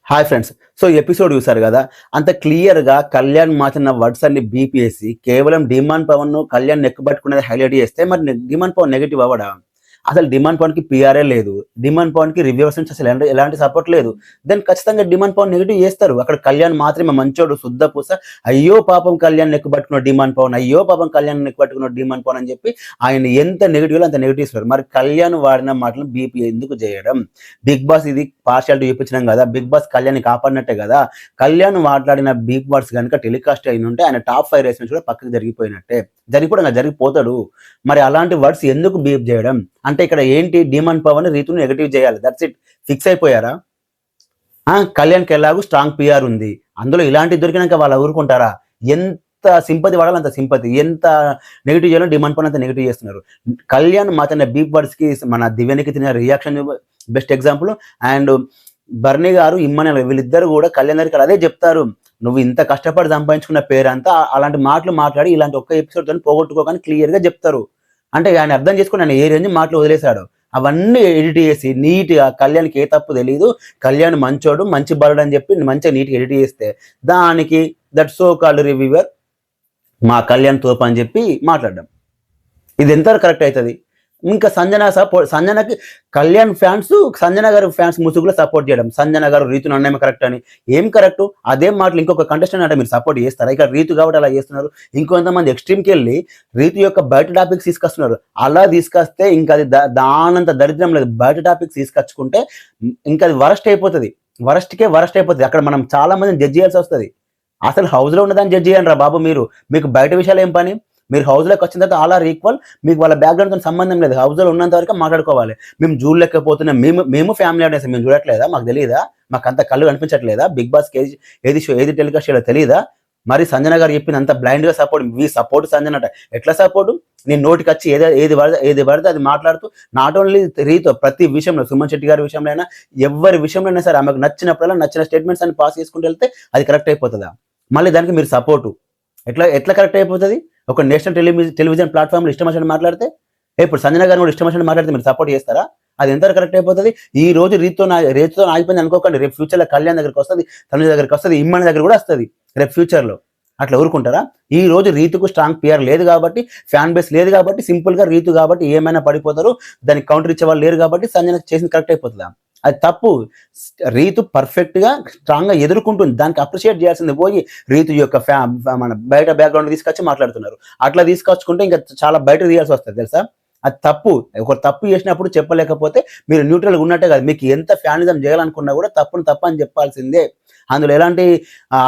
Hi friends. So, ఈ episode చూసారు గదా! అంత క్లియర్‌గా కళ్యాణ్ మాట్లాడిన వర్డ్స్ అన్ని బీపీఎసి కేవలం 'డిమాండ్ పవన్‌ను' కళ్యాణ్ నెక్కబట్టుకునేది హైలైట్ చేస్తే మరి 'డిమాండ్ పవన్' నెగెటివ్ అవ్వడా? అసలు 'డిమాండ్ పవన్‌కి' పీఆర్ఏ లేదు. 'డిమాండ్ పవన్‌కి' రివ్యూవర్స్ నుంచి అసలు ఎలాంటి సపోర్ట్ లేదు. దెన్ ఖచ్చితంగా 'డిమాండ్ పవన్' నెగెటివ్ చేస్తారు. అక్కడ కళ్యాణ్ మాత్రమే మంచోడు, శుద్ధ పూస. అయ్యో పాపం కళ్యాణ్ నెక్కబట్టుకున్నాడు 'డిమాండ్ పవన్', అయ్యో పాపం కళ్యాణ్ నెక్కబట్టుకున్నాడు 'డిమాండ్ పవన్' అని చెప్పి ఆయన ఎంత నెగెటివ్‌లో అంత నెగెటివ్ ఇస్తున్నారు. మరి కళ్యాణ్ వాడిన మాటలు బీపీ ఎందుకు చేయడం? బిగ్ బాస్ ఇది పార్షియాలిటీ చూపించడం కదా! బిగ్ బాస్ కళ్యాణ్‌ని కాపాడినట్టే కదా! కళ్యాణ్ మాట్లాడిన బీప్ వర్డ్స్ గనుక టెలికాస్ట్ అయినుంటే ఆయన టాప్ 5 రేస్ నుంచి కూడా పక్కకి జరిగిపోయినట్టే. జరిగిపోవడం కాదు, జరిగిపోతాడు. మరి అలాంటి వర్డ్స్ ఎందుకు బీప్ చేయడం? అంటే ఇక్కడ ఏంటి 'డిమాండ్ పవన్' రీతుని నెగెటివ్ చేయాలి. That's it. ఫిక్స్ అయిపోయారా? కళ్యాణ్‌కి ఎలాగో స్ట్రాంగ్ పీఆర్ ఉంది. అందులో ఇలాంటివి దొరికినాక వాళ్ళు ఊరుకుంటారా? ఎంత సింపతి వాడాలో అంత సింపతి. ఎంత నెగెటివ్ చేయాలో 'డిమాండ్ పవన్' అంత నెగెటివ్ చేస్తున్నారు. కళ్యాణ్ మాట్లాడిన బీప్ వర్డ్స్‌కి మన దివ్యనికి తిన రియాక్షన్ బెస్ట్ ఎగ్జాంపుల్. అండ్ బర్నీ గారు, ఇమ్మని వీళ్ళిద్దరు కూడా కళ్యాణ్ గారికి అదే చెప్తారు. నువ్వు ఇంత కష్టపడి సంపాదించుకున్న పేరంతా అలాంటి మాటలు మాట్లాడి ఇలాంటి ఒక్క ఎపిసోడ్‌తోని పోగొట్టుకోకని క్లియర్‌గా చెప్తారు. అంటే ఆయన అర్థం చేసుకొని ఆయన ఏ రేంజ్ మాటలు వదిలేశాడు. అవన్నీ ఎడిట్ చేసి నీట్‌గా కళ్యాణ్‌కి ఏ తప్పు తెలీదు. కళ్యాణ్ మంచోడు, మంచి బలుడు అని చెప్పి మంచిగా నీట్‌గా ఎడిట్ చేస్తే దానికి దట్ సో కాల్డ్ రివ్యూవర్ మా కళ్యాణ్ తోపు అని చెప్పి మాట్లాడడం. ఇది ఎంతవరకు కరెక్ట్ అయితది? ఇంకా సంజనకి కళ్యాణ్ ఫ్యాన్స్ సంజన గారి ఫ్యాన్స్ ముసుగులో సపోర్ట్ చేయడం. సంజన గారు రీతు అన్నమే కరెక్ట్ అని. ఏం కరెక్ట్? అదే మాటలు ఇంకొక కంటెస్టెంట్ అంటే మీరు సపోర్ట్ చేస్తారా? ఇక్కడ రీతు కాబట్టి అలా చేస్తున్నారు. ఇంకొంతమంది ఎక్స్ట్రీమ్‌కి వెళ్ళి రీతు యొక్క బయట టాపిక్స్ తీసుకొస్తున్నారు. అలా తీసుకొస్తే ఇంకా అది దానంత దరిద్రం లేదు. బయట టాపిక్స్ తీసుకొచ్చుకుంటే ఇంకా అది వరస్ట్ అయిపోతది. వరస్ట్ అయిపోతది. అక్కడ మనం చాలా మందిని జడ్జ్ చేయాల్సి వస్తది. అసలు హౌస్‌లో ఉన్నదాన్ని జడ్జ్ చేయండిరా బాబు మీరు. మీకు బయట విషయాలు ఏం పని? మీరు హౌస్‌లోకి వచ్చిన తర్వాత ఆల్ ఆర్ ఈక్వల్. మీకు వాళ్ళ బ్యాక్‌గ్రౌండ్‌తో సంబంధం లేదు. హౌస్‌లో ఉన్నంత వరకే మాట్లాడుకోవాలి. మేము చూడలేకపోతున్నాం. మేము ఫ్యామిలీ ఆడియన్స్ మేము చూడట్లేదా? మాకు తెలీదా? మాకంత కళ్ళు కనిపించట్లేదా? బిగ్ బాస్‌కి ఏది టెలికాస్ట్ చేయాలో తెలీదా? మరి సంజన గారు చెప్పింది అంత బ్లైండ్‌గా సపోర్ట్ సంజన అట. ఎట్లా సపోర్టు? నేను నోటికొచ్చి ఏది పడితే అది మాట్లాడుతూ నాట్ ఓన్లీ రీతో ప్రతి విషయంలో సుమన్ శెట్టి గారి విషయంలో అయినా ఎవరి విషయంలో అయినా సరే ఆమెకు నచ్చినప్పుడల్లా నచ్చిన స్టేట్మెంట్స్ అన్ని పాస్ చేసుకుంటూ వెళ్తే అది కరెక్ట్ అయిపోతదా? మళ్ళీ దానికి మీరు సపోర్టు. ఎట్లా కరెక్ట్ అయిపోతది? ఒక నేషనల్ టెలివిజన్ ప్లాట్‌ఫామ్‌లో ఇష్టం వచ్చినట్టు మాట్లాడితే, ఇప్పుడు సంజన గారిని కూడా ఇష్టం వచ్చినట్టు మాట్లాడితే మీరు సపోర్ట్ చేస్తారా? అది ఎంతవరకు కరెక్ట్ అయిపోతది? ఈ రోజు రీత్‌తో ఆగిపోయింది అనుకోకండి. రేపు ఫ్యూచర్‌లో కళ్యాణ్ దగ్గరికి వస్తది, తనుజ దగ్గరికి వస్తది, ఇమ్మని దగ్గర కూడా వస్తది రేపు ఫ్యూచర్‌లో. అట్లా ఊరుకుంటారా? ఈ రోజు రీతుకు స్ట్రాంగ్ పీఆర్ లేదు కాబట్టి, ఫ్యాన్ బేస్ లేదు కాబట్టి, సింపుల్‌గా రీతు కాబట్టి ఏమైనా పడిపోతారు. దానికి కౌంటర్ ఇచ్చేవాళ్ళు లేరు కాబట్టి సంజన చేసింది కరెక్ట్ అయిపోతదా? అది తప్పు. రీతు పర్ఫెక్ట్‌గా స్ట్రాంగ్‌గా ఎదుర్కొంటుంది. దానికి అప్రిషియేట్ చేయాల్సింది పోయి రీతు యొక్క మన బయట బ్యాక్‌గ్రౌండ్ తీసుకొచ్చి మాట్లాడుతున్నారు. అట్లా తీసుకొచ్చుకుంటే ఇంకా చాలా బయటకు తీయాల్సి వస్తది తెలుసా? అది తప్పు. ఒకరు తప్పు చేసినప్పుడు చెప్పలేకపోతే మీరు న్యూట్రల్‌గా ఉన్నట్టే కాదు. మీకు ఎంత ఫ్యానిజం చేయాలనుకున్నా కూడా తప్పుని తప్పని చెప్పాల్సిందే. అందులో ఎలాంటి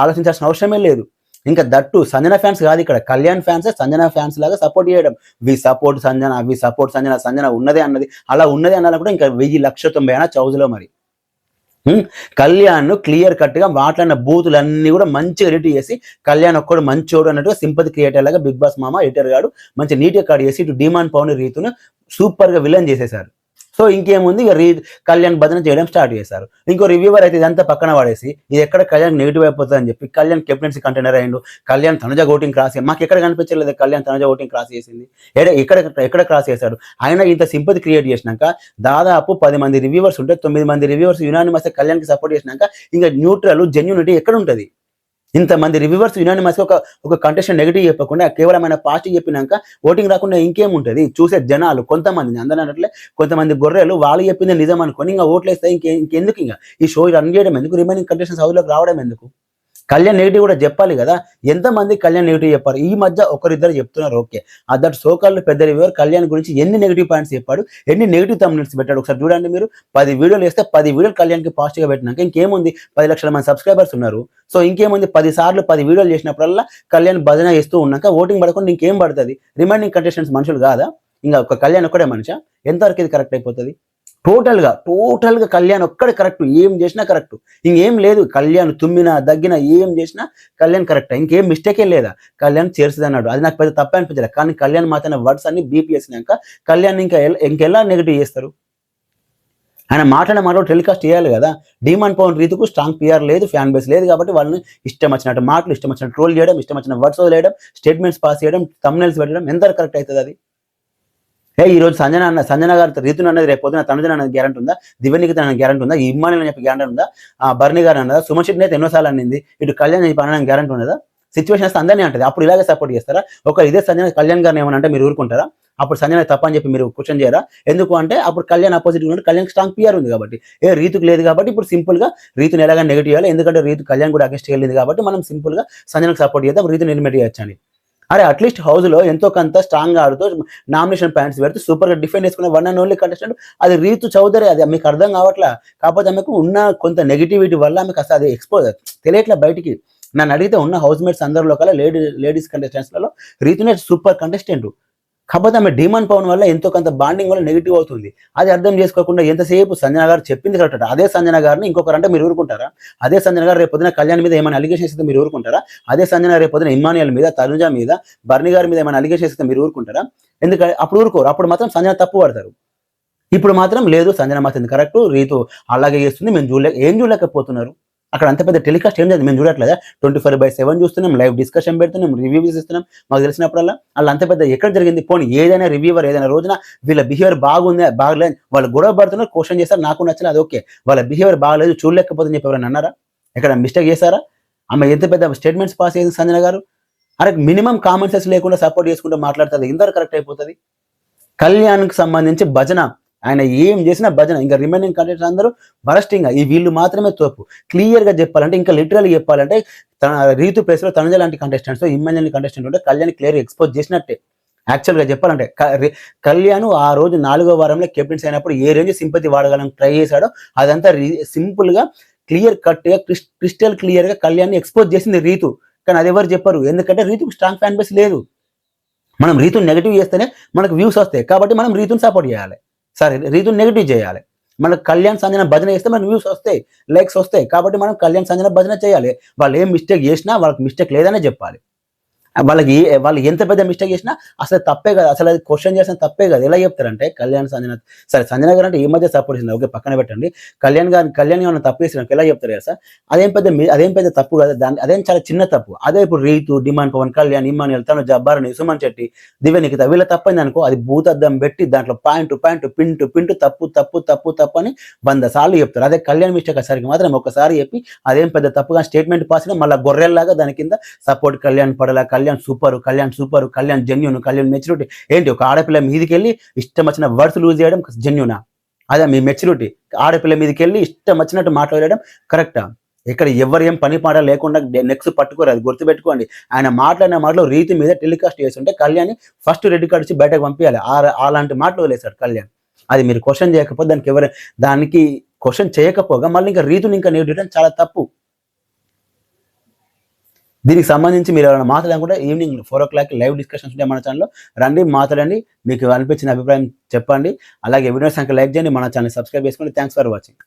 ఆలోచించాల్సిన అవసరమే లేదు. ఇంకా దట్టు సంజన ఫ్యాన్స్ కాదు ఇక్కడ. కళ్యాణ్ ఫ్యాన్సే సంజన ఫ్యాన్స్ లాగా సపోర్ట్ చేయడం. We support Sanjana. సంజన ఉన్నదే అన్నది. అలా ఉన్నది అనాలనుకుంటే ఇంకా 1000,90 అనొచ్చు హౌస్‌లో మరి. కళ్యాణ్ క్లియర్ కట్‌గా మాట్లాడిన బూతులన్నీ కూడా మంచిగా ఎడిట్ చేసి కళ్యాణ్ ఒక్కడు మంచోడు అన్నట్టుగా సింపతి క్రియేట్ అయ్యేలాగా బిగ్ బాస్ మామ ఎడిటర్ గాడు మంచిగా నీట్‌గా కట్ చేసి ఇటు డిమాండ్ పవన్ రీతును సూపర్‌గా విలన్ చేసేశారు. సో ఇంకేముంది ఇక కళ్యాణ్ భజన చేయడం స్టార్ట్ చేశారు. ఇంకో రివ్యూవర్ అయితే ఇదంతా పక్కన పడేసి ఇది ఎక్కడ కళ్యాణ్ నెగెటివ్ అయిపోతుందని చెప్పి కళ్యాణ్ కెప్టెన్సీ కంటైనర్ అయ్యిండు. కళ్యాణ్ తనుజ ఓటింగ్ క్రాస్ మాకు ఎక్కడ కనిపించలేదు కళ్యాణ్ తనుజ ఓటింగ్ క్రాస్ చేసింది. ఎక్కడ క్రాస్ చేశాడు? ఆయన ఇంత సింపతి క్రియేట్ చేసినాక దాదాపు 10 మంది రివ్యూవర్స్ ఉంటే 9 మంది రివ్యూవర్స్ యునానిమస్ కళ్యాణ్‌కి సపోర్ట్ చేసినాక ఇంకా న్యూట్రల్ జెన్యూనిటీ ఎక్కడ ఉంటది? ఇంతమంది రివ్యూవర్స్ యునానిమస్‌గా ఒక కంటెస్టెంట్ నెగెటివ్ చెప్పకుండా కేవలమైన పాజిటివ్ చెప్పినాక ఓటింగ్ రాకుండా ఇంకేముంటది? చూసే జనాలు కొంతమంది అందరూ అన్నట్లే కొంతమంది గొర్రెలు వాళ్ళు చెప్పింది నిజం అనుకోని ఇంక ఓట్లేస్తే ఇంకెందుకు ఈ షో రన్ చేయడం ఎందుకు? రిమైనింగ్ కంటెస్టెంట్స్ హౌస్‌లోకి రావడం ఎందుకు? కళ్యాణ్ నెగెటివ్ కూడా చెప్పాలి కదా! ఎంతమంది కళ్యాణ్ నెగెటివ్ చెప్పారు? ఈ మధ్య ఒకరిద్దరు చెప్తున్నారు ఓకే. దట్ సో కాల్డ్ పెద్ద రివ్యూవర్ కళ్యాణ్ గురించి ఎన్ని నెగెటివ్ పాయింట్స్ చెప్పాడు? ఎన్ని నెగెటివ్ థంబ్‌నెయిల్స్ పెట్టాడు? ఒకసారి చూడండి మీరు. 10 వీడియోలు వేస్తే 10 వీడియోలు కళ్యాణ్‌కి పాజిటివ్‌గా పెట్టినాక ఇంకేముంది? 10 లక్షల మంది సబ్స్క్రైబర్స్ ఉన్నారు. సో ఇంకేముంది? 10 సార్లు 10 వీడియోలు చేసినప్పుడల్లా కళ్యాణ్ భజన చేస్తూ ఉన్నాక ఓటింగ్ పడకుండా ఇంకేం పడతది? రిమైనింగ్ కంటెస్టెంట్స్ మనుషులు కాదా? ఇంక ఒక కళ్యాణ్ ఒక్కడే మనిషా? ఎంతవరకు ఇది కరెక్ట్ అయిపోతది? టోటల్‌గా కళ్యాణ్ ఒక్కడే కరెక్ట్. ఏం చేసినా కరెక్ట్. ఇంకేం లేదు. కళ్యాణ్ తుమ్మినా, దగ్గినా ఏం చేసినా కళ్యాణ్ కరెక్టే. ఇంకేం మిస్టేకే లేదా? కళ్యాణ్ చేరుస్తదన్నాడు. అది నాకు పెద్ద తప్పే అనిపించలే. కానీ కళ్యాణ్ మాట్లాడిన వర్డ్స్ అన్ని బీప్ చేసినాక కళ్యాణ్ ఇంకెలా నెగెటివ్ చేస్తారు? ఆయన మాట్లాడిన మాటలు టెలికాస్ట్ చేయాలి కదా! డిమాండ్ పవన్ రీతుకు స్ట్రాంగ్ పీఆర్ లేదు, ఫ్యాన్ బేస్ లేదు కాబట్టి వాళ్ళని ఇష్టం వచ్చినట్టు మాటలు, ఇష్టం వచ్చినట్టు ట్రోల్ చేయడం, ఇష్టం వచ్చిన వర్డ్స్ వదిలేయడం, స్టేట్మెంట్స్ పాస్ చేయడం, థంబ్‌నెయిల్స్ పెట్టడం ఎంతవరకు కరెక్ట్ అయితది అది? ఈ రోజు సంజన గారితో రీతుని అన్నది రేపు పొద్దున తనుజన అనేది గ్యారెంటీ ఉందా, దివ్యనికిత అనేది గ్యారెంటీ ఉందా, ఇమ్మాని చెప్పి గ్యారెంటీ ఉందా, బర్ని గారు అన్నదా, సుమన్ శెట్టి అయితే ఎన్నోసార్లు అనింది, ఇటు కళ్యాణ్ చెప్పి అనడానికి గ్యారెంటీ ఉన్నదా? సిచ్యువేషన్ వస్తే అందరినీ అంటది. అప్పుడు ఇలాగే సపోర్ట్ చేస్తారా? ఒక ఇదే సంజన కళ్యాణ్ గారిని ఏమన్నా అంటే మీరు ఊరుకుంటారా? అప్పుడు సంజన తప్పని చెప్పి మీరు క్వశ్చన్ చేయరా? ఎందుకు అంటే అప్పుడు కళ్యాణ్ ఆపోజిట్ ఉంటే కళ్యాణ్ స్ట్రాంగ్ పిఆర్ ఉంది కాబట్టి, రీతుకు లేదు కాబట్టి ఇప్పుడు సింపుల్ గా రీతుని ఎలాగా నెగిటివ్ చేయాలి, ఎందుకంటే రీతు కళ్యాణ్ కూడా అగెస్ట్ చేయలేదు కాబట్టి మనం సింపుల్ గా సంజనకు సపోర్ట్ చేద్దాం, రీతుని ఎలిమినేట్ చేయొచ్చండి. అరే అట్లీస్ట్ హౌస్ లో ఎంతో కొంత స్ట్రాంగ్ గా ఆడుతూ నామినేషన్ పాయింట్స్ పెడుతూ సూపర్ గా డిఫెండ్ చేసుకునే వన్ అండ్ ఓన్లీ కంటెస్టెంట్ అది రీతు చౌదరి. అది మీకు అర్థం కావట్లా. కాకపోతే ఆమెకు ఉన్న కొంత నెగిటివిటీ వల్ల ఆమెకు అసలు అది ఎక్స్పోజ్ తెలియట్లా బయటికి. నన్ను అడిగితే ఉన్న హౌస్ మేట్స్ అందరిలో కల్లా లేడీస్ కంటెస్టెంట్స్లలో రీతునే సూపర్ కంటెస్టెంట్. కాకపోతే ఆమె డిమాండ్ పవన్ వల్ల ఎంతో కొంత బాండింగ్ వల్ల నెగిటివ్ అవుతుంది. అది అర్థం చేసుకోకుండా ఎంతసేపు సంజన గారు చెప్పింది కరెక్ట్, అదే సంజన గారిని ఇంకొకరు అంటే మీరు ఊరుకుంటారా? అదే సంజన గారు రేపు పొద్దున కళ్యాణ్ మీద ఏమైనా అలిగేషన్ ఇస్తే మీరు ఊరుకుంటారా? అదే సంజన రేపు పొద్దున ఇమ్మానియల్ మీద, తనుజ మీద, బర్ని గారి మీద ఏమైనా అలిగేషన్ ఇస్తే మీరు ఊరుకుంటారా? ఎందుకంటే అప్పుడు ఊరుకోరు. అప్పుడు మాత్రం సంజన తప్పు పడతారు. ఇప్పుడు మాత్రం లేదు సంజన మాత్రం కరెక్ట్, రీతు అలాగే చేస్తుంది, మేము ఏం చూడలేకపోతున్నారు. అక్కడ అంత పెద్ద టెలికాస్ట్ ఏం లేదు, మేము చూడట్లేదా? 24/7 చూస్తున్నాం, లైవ్ డిస్కషన్ పెడుతున్నాం, రివ్యూస్ ఇస్తున్నాం. మాకు తెలిసినప్పుడల్లా వాళ్ళు అంత పెద్ద ఎక్కడ జరిగింది? పోనీ ఏదైనా రివ్యూవర్ ఏదైనా రోజున వీళ్ళ బిహేవియర్ బాగుంది బాగలేదు వాళ్ళు గొడవ పడుతున్నారు, క్వశ్చన్ చేస్తారు, నాకు నచ్చలేదు, అది ఓకే. వాళ్ళ బిహేవియర్ బాగలేదు చూడలేకపోతుందని చెప్పి ఎవరైనా అన్నారా? ఎక్కడ మిస్టేక్ చేశారా? ఆమె ఎంత పెద్ద స్టేట్మెంట్స్ పాస్ చేసింది సంజన గారు. అరే మినిమం కామన్ సెన్స్ లేకుండా సపోర్ట్ చేసుకుంటూ మాట్లాడుతుంది, ఇందరూ కరెక్ట్ అయిపోతుంది. కళ్యాణ్కి సంబంధించి భజన, ఆయన ఏం చేసినా భజన. ఇంకా రిమైనింగ్ కంటెంట్స్ అందరూ బరస్టింగ్, ఈ వీళ్ళు మాత్రమే తోపు. క్లియర్ గా చెప్పాలంటే, ఇంకా లిటరల్ చెప్పాలంటే, రీతు ప్లేస్ లో తనుజ లాంటి కంటెస్టెంట్స్, ఇమ్మాన్యుల్ కంటెస్టెంట్ ఉంటే కళ్యాణ్ క్లియర్ ఎక్స్పోజ్ చేసినట్టే. యాక్చువల్ గా చెప్పాలంటే కళ్యాణ్ ఆ రోజు 4వ వారంలో కెప్టెన్స్ అయినప్పుడు ఏ రేంజ్ సింపతి వాడగలని ట్రై చేశాడో అదంతా సింపుల్ గా క్లియర్ కట్ గా క్రిస్టల్ క్లియర్ గా కళ్యాణ్ ఎక్స్పోజ్ చేసింది రీతు. కానీ అది ఎవరు చెప్పరు, ఎందుకంటే రీతుకు స్ట్రాంగ్ ఫ్యాన్ బేస్ లేదు. మనం రీతుని నెగిటివ్ చేస్తేనే మనకు వ్యూస్ వస్తాయి, కాబట్టి మనం రీతుని సపోర్ట్ చేయాలి, సరే రీతుని నెగిటివ్ చేయాలి. మనకు కళ్యాణ్ సంజన భజన చేస్తే మనకు వ్యూస్ వస్తాయి, లైక్స్ వస్తాయి, కాబట్టి మనం కళ్యాణ్ సంజన భజన చేయాలి. వాళ్ళు ఏం మిస్టేక్ చేసినా వాళ్ళకి మిస్టేక్ లేదనే చెప్పాలి. వాళ్ళు ఎంత పెద్ద మిస్టేక్ చేసినా అసలు తప్పే కదా, అసలు అది క్వశ్చన్ చేసిన తప్పే కదా. ఎలా చెప్తారంటే కళ్యాణ్ సంజన, సరే సంజన గారు అంటే ఈ మధ్య సపోర్ట్ చేసింది, ఓకే పక్కన పెట్టండి. కళ్యాణ్ ఏమైనా తప్పు చేసిన ఎలా చెప్తారు కదా సార్? అదేం పెద్ద తప్పు కదా, అదేం చాలా చిన్న తప్పు. అదే ఇప్పుడు రీతు, డిమాండ్ పవన్, కళ్యాణ్, ఇమ్మాన్యుల్, తనుజ, భరణి, సుమన్ శెట్టి, దివ్యనికిత వీళ్ళ తప్పైంది అనుకో, అది భూతద్దం పెట్టి దాంట్లో పాయింట్ పింటు తప్పు అని 100 సార్లు చెప్తారు. అదే కళ్యాణ్ మిస్టేక్ సరికి మాత్రం ఒకసారి చెప్పి అదేం పెద్ద తప్పుగా స్టేట్మెంట్ పాస్ అయినా మళ్ళీ గొర్రెల్లాగా దాని కింద సపోర్ట్ కళ్యాణ్ పడలా, Kalyan super, Kalyan genuine, Kalyan maturity. ఏంటి ఒక ఆడపిల్ల మీదకి వెళ్ళి ఇష్టం వచ్చిన వర్డ్స్ లూజ్ చేయడం జెన్యూనా? అదే మీ మెచ్యూరిటీ? ఆడపిల్ల మీదకి వెళ్ళి ఇష్టం వచ్చినట్టు మాట్లాడడం కరెక్టా? ఇక్కడ ఎవరు ఏం పని పాట లేకుండా నెక్స్ట్ పట్టుకోరు, అది గుర్తుపెట్టుకోండి. ఆయన మాట్లాడిన మాటలు రీతి మీద టెలికాస్ట్ చేస్తుంటే కళ్యాణ్ ఫస్ట్ రెడ్ కార్డ్ ఇచ్చి బయటకు పంపించాలి. అలాంటి మాటలు వదిలేశాడు కళ్యాణ్. అది మీరు క్వశ్చన్ చేయకపోతే దానికి క్వశ్చన్ చేయకపోగా మళ్ళీ ఇంకా రీతుని ఇంకా నెగిటివ్ చాలా తప్పు. దీనికి సంబంధించి మీరు ఎవరైనా మాట్లాడకుండా ఈవినింగ్ 4 o'clock లైవ్ డిస్కషన్స్ ఉంటాయి మన ఛానల్లో, రండి మాట్లాడండి, మీకు అనిపించిన అభిప్రాయం చెప్పండి. అలాగే వీడియోస్ లైక్ చేయండి, మన ఛానల్ సబ్స్క్రైబ్ చేసుకోండి. Thanks for watching.